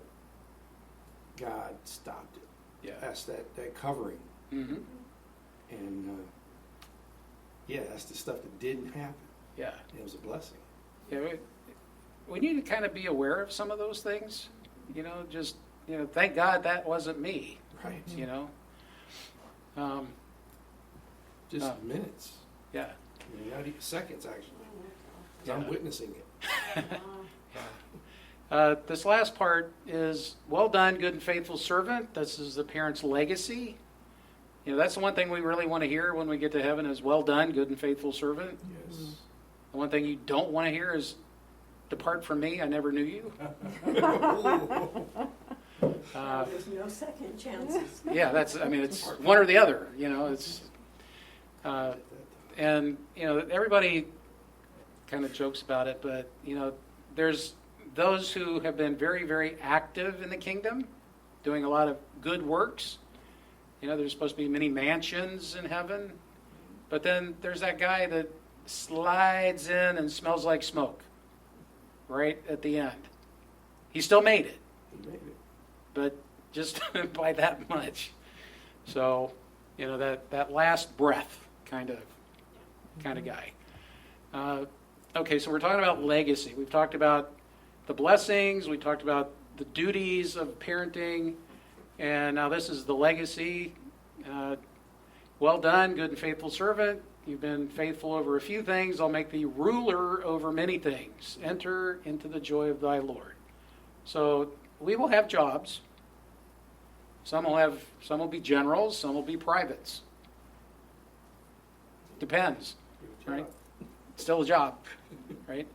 God stopped it. Yeah. That's that covering. Mm-hmm. And that's the stuff that didn't happen. Yeah. It was a blessing. Yeah. We need to kind of be aware of some of those things. Thank God that wasn't me. Right. Just minutes. Yeah. Not even seconds, actually. 'Cause I'm witnessing it. This last part is, well done, good and faithful servant. This is the parent's legacy. That's the one thing we really want to hear when we get to heaven is, well done, good and faithful servant. Yes. The one thing you don't want to hear is, depart from me, I never knew you. There's no second chances. Yeah, it's one or the other. And everybody kind of jokes about it, but there's those who have been very, very active in the kingdom, doing a lot of good works. There's supposed to be many mansions in heaven, but then there's that guy that slides in and smells like smoke right at the end. He still made it, He made it. but just by that much. So, that last breath kind of guy. Okay, so we're talking about legacy. We've talked about the blessings. We talked about the duties of parenting. And now this is the legacy. Well done, good and faithful servant. You've been faithful over a few things. I'll make thee ruler over many things. Enter into the joy of thy Lord. So we will have jobs. Some will be generals. Some will be privates. Depends, Good right? job. Still a job, right?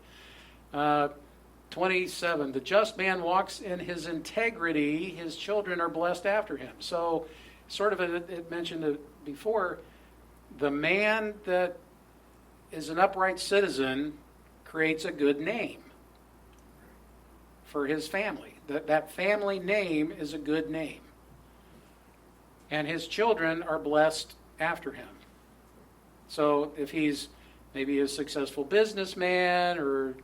27, the just man walks in his integrity, his children are blessed after him. So, sort of it mentioned it before, the man that is an upright citizen creates a good name for his family. That family name is a good name. And his children are blessed after him. So if he's maybe a successful businessman or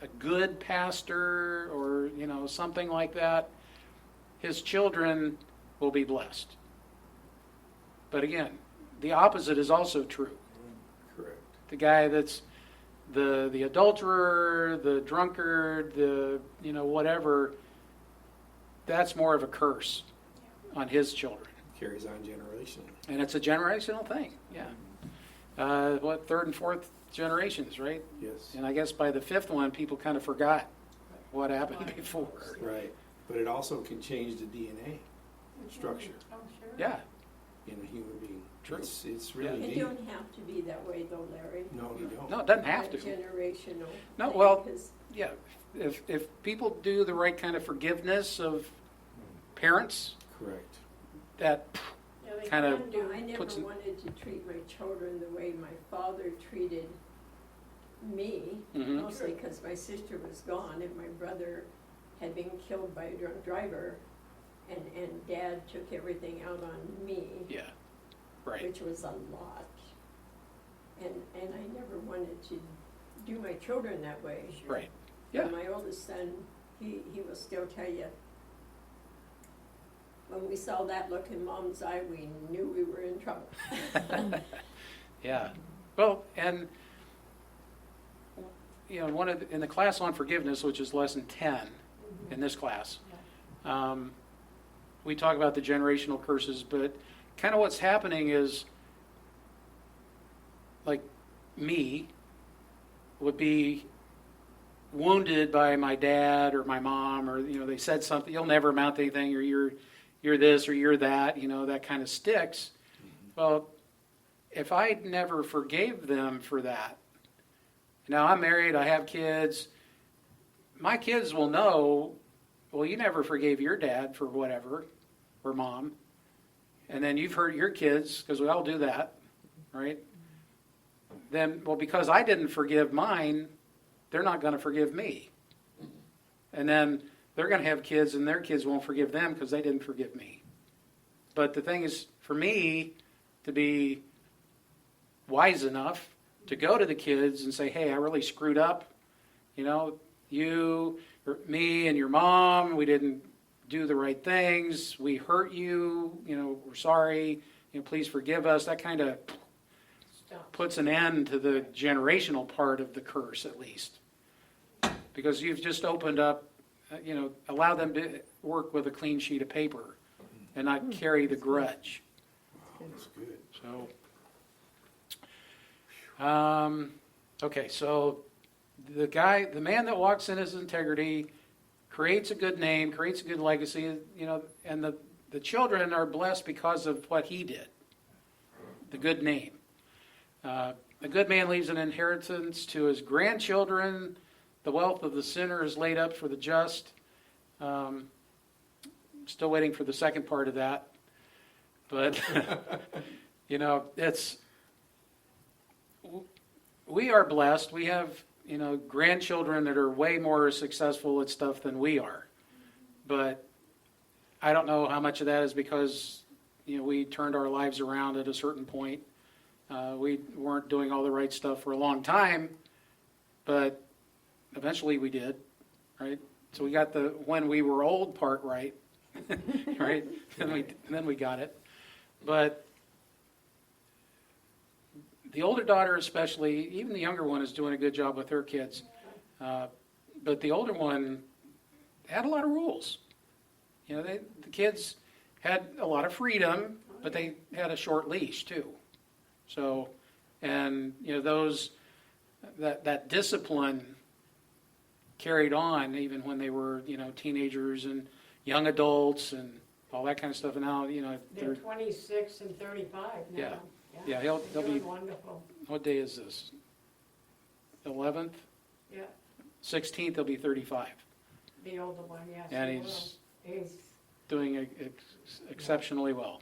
a good pastor or, something like that, his children will be blessed. But again, the opposite is also true. Correct. The guy that's the adulterer, the drunkard, the, whatever, that's more of a curse on his children. Carries on generationally. And it's a generational thing, yeah. third and fourth generations, right? Yes, And I guess by the fifth one, people kind of forgot what happened Right. before. right. But it also can change the DNA structure Oh, sure. Yeah, in a human being. True. It's really You neat. don't have to be that way though, Larry. No, you don't. no, it doesn't have to. Generational. No, thing, well- 'cause Yeah, if people do the right kind of forgiveness of parents, Correct. that Yeah, they kind of can do. I never puts in- wanted to treat my children the way my father treated me, Mhm. mostly because my sister was gone and my brother had been killed by a drunk driver, and Dad took everything out on me, yeah, right. which was a lot. And I never wanted to do my children that way. Right. And Yeah. my oldest son, he will still tell you, when we saw that look in Mom's eye, we knew we were in trouble. Yeah. Well, and in the class on forgiveness, which is lesson 10 in this class, we talk about the generational curses, but kind of what's happening is, like, me would be wounded by my dad or my mom, or they said something, you'll never amount to anything, or you're this or you're that, that kind of sticks. Well, if I never forgave them for that, now I'm married, I have kids, my kids will know, well, you never forgave your dad for whatever, or mom, and then you've hurt your kids, because we all do that, right? Then, well, because I didn't forgive mine, they're not going to forgive me. And then they're going to have kids, and their kids won't forgive them because they didn't forgive me. But the thing is, for me to be wise enough to go to the kids and say, hey, I really screwed up. You, or me and your mom, we didn't do the right things. We hurt you. We're sorry. Please forgive us. That kind of Stop. puts an end to the generational part of the curse, at least. Because you've just opened up, allow them to work with a clean sheet of paper and not carry the grudge. Wow, that's good. So, okay, so the man that walks in his integrity creates a good name, creates a good legacy, and the children are blessed because of what he did, the good name. A good man leaves an inheritance to his grandchildren. The wealth of the sinner is laid up for the just. Still waiting for the second part of that. But, we are blessed. We have, grandchildren that are way more successful at stuff than we are. But I don't know how much of that is because, we turned our lives around at a certain point. We weren't doing all the right stuff for a long time, but eventually we did, right? So we got the when we were old part right, right? Then we got it. But the older daughter especially, even the younger one is doing a good job with her kids. But the older one had a lot of rules. The kids had a lot of freedom, but they had a short leash too. So, and that discipline carried on even when they were teenagers and young adults and all that kind of stuff. And now They're 26 and 35 now. Yeah, they'll Doing be. wonderful. What day is this? 11th, Yeah, 16th. They'll be 35, the older one, yes. and he he's will. He's doing exceptionally well.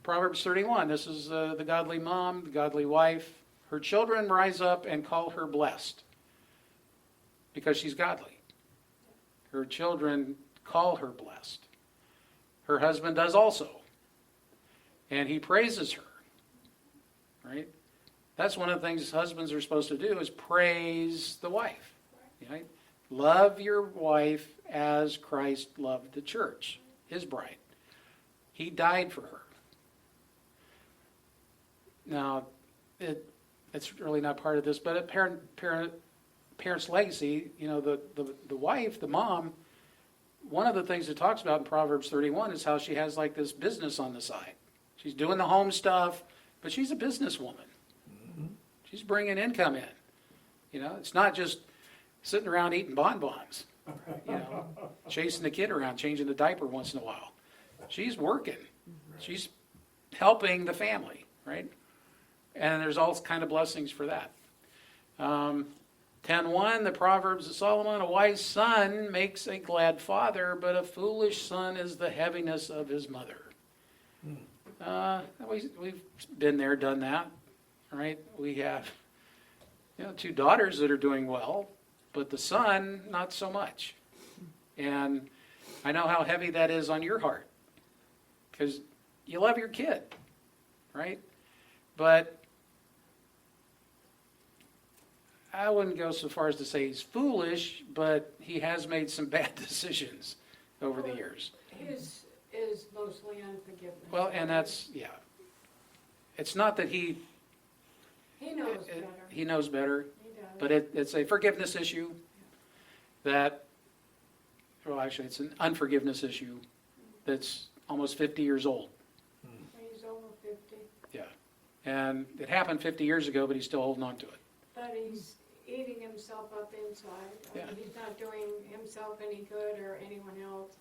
Proverbs 31, this is the godly mom, the godly wife. Her children rise up and call her blessed because she's godly. Her children call her blessed. Her husband does also. And he praises her. Right? That's one of the things husbands are supposed to do is praise the wife. Right? Love your wife as Christ loved the church, his bride. He died for her. Now, it's really not part of this, but a parent's legacy, the wife, the mom, one of the things it talks about in Proverbs 31 is how she has like this business on the side. She's doing the home stuff, but she's a businesswoman. Mm-hmm. She's bringing income in. You know, it's not just sitting around eating bonbons, you know, chasing the kid around, changing the diaper once in a while. She's working. She's helping the family, right? And there's all kind of blessings for that. 10:1, the Proverbs of Solomon, a wise son makes a glad father, but a foolish son is the heaviness of his mother. We've been there, done that, right? We have, you know, 2 daughters that are doing well, but the son, not so much. And I know how heavy that is on your heart, because you love your kid, right? But I wouldn't go so far as to say he's foolish, but he has made some bad decisions over the years. His is mostly unforgiveness. Well, and that's, yeah. It's not that He knows better. he knows better, He does. but it's a forgiveness issue that, well, actually, it's an unforgiveness issue that's almost 50 years old. He's over 50, Yeah. And it happened 50 years ago, but he's still holding on to it. but he's eating himself up inside. Yeah. He's not doing himself any good or anyone else.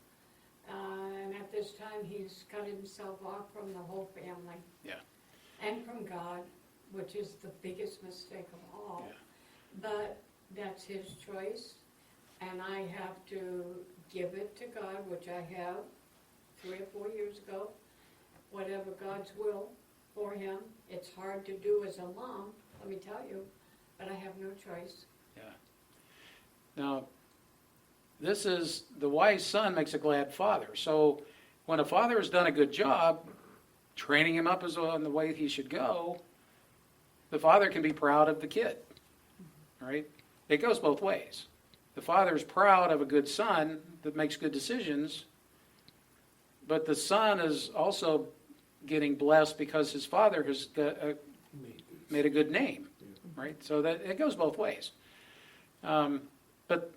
And at this time, he's cut himself off from the whole family. Yeah. And from God, which is the biggest mistake of all. Yeah. But that's his choice, and I have to give it to God, which I have 3 or 4 years ago. Whatever God's will for him. It's hard to do as a mom, let me tell you, but I have no choice. Yeah. Now, this is, the wise son makes a glad father. So when a father has done a good job training him up as on the way he should go, the father can be proud of the kid, right? It goes both ways. The father's proud of a good son that makes good decisions, but the son is also getting blessed because his father has made a good name, right? So that it goes both ways. But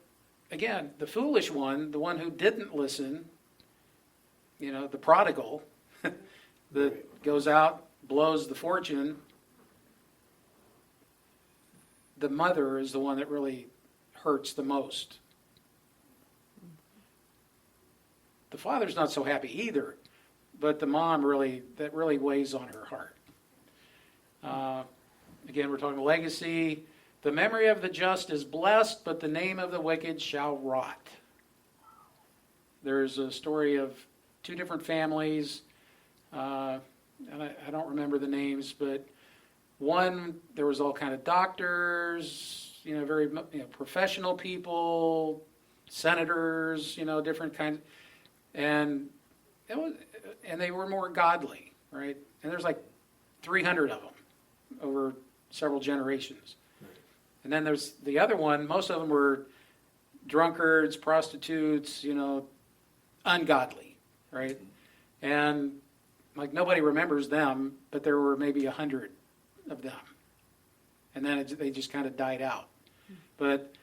again, the foolish one, the one who didn't listen, you know, the prodigal that goes out, blows the fortune, the mother is the one that really hurts the most. The father's not so happy either, but the mom really weighs on her heart. Again, we're talking legacy. The memory of the just is blessed, but the name of the wicked shall rot. There's a story of 2 different families, and I don't remember the names, but one, there was all kind of doctors, you know, very professional people, senators, you know, different kinds, and they were more godly, right? And there's like 300 of them over several generations. And then there's the other one, most of them were drunkards, prostitutes, you know, ungodly, right? And like nobody remembers them, but there were maybe 100 of them. And then they just kind of died out. But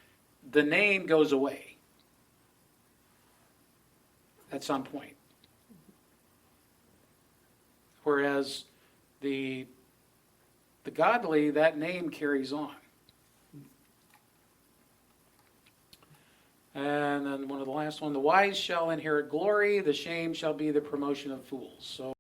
the name goes away at some point. Whereas the godly, that name carries on. And then one of the last one, the wise shall inherit glory, the shame shall be the promotion of fools. So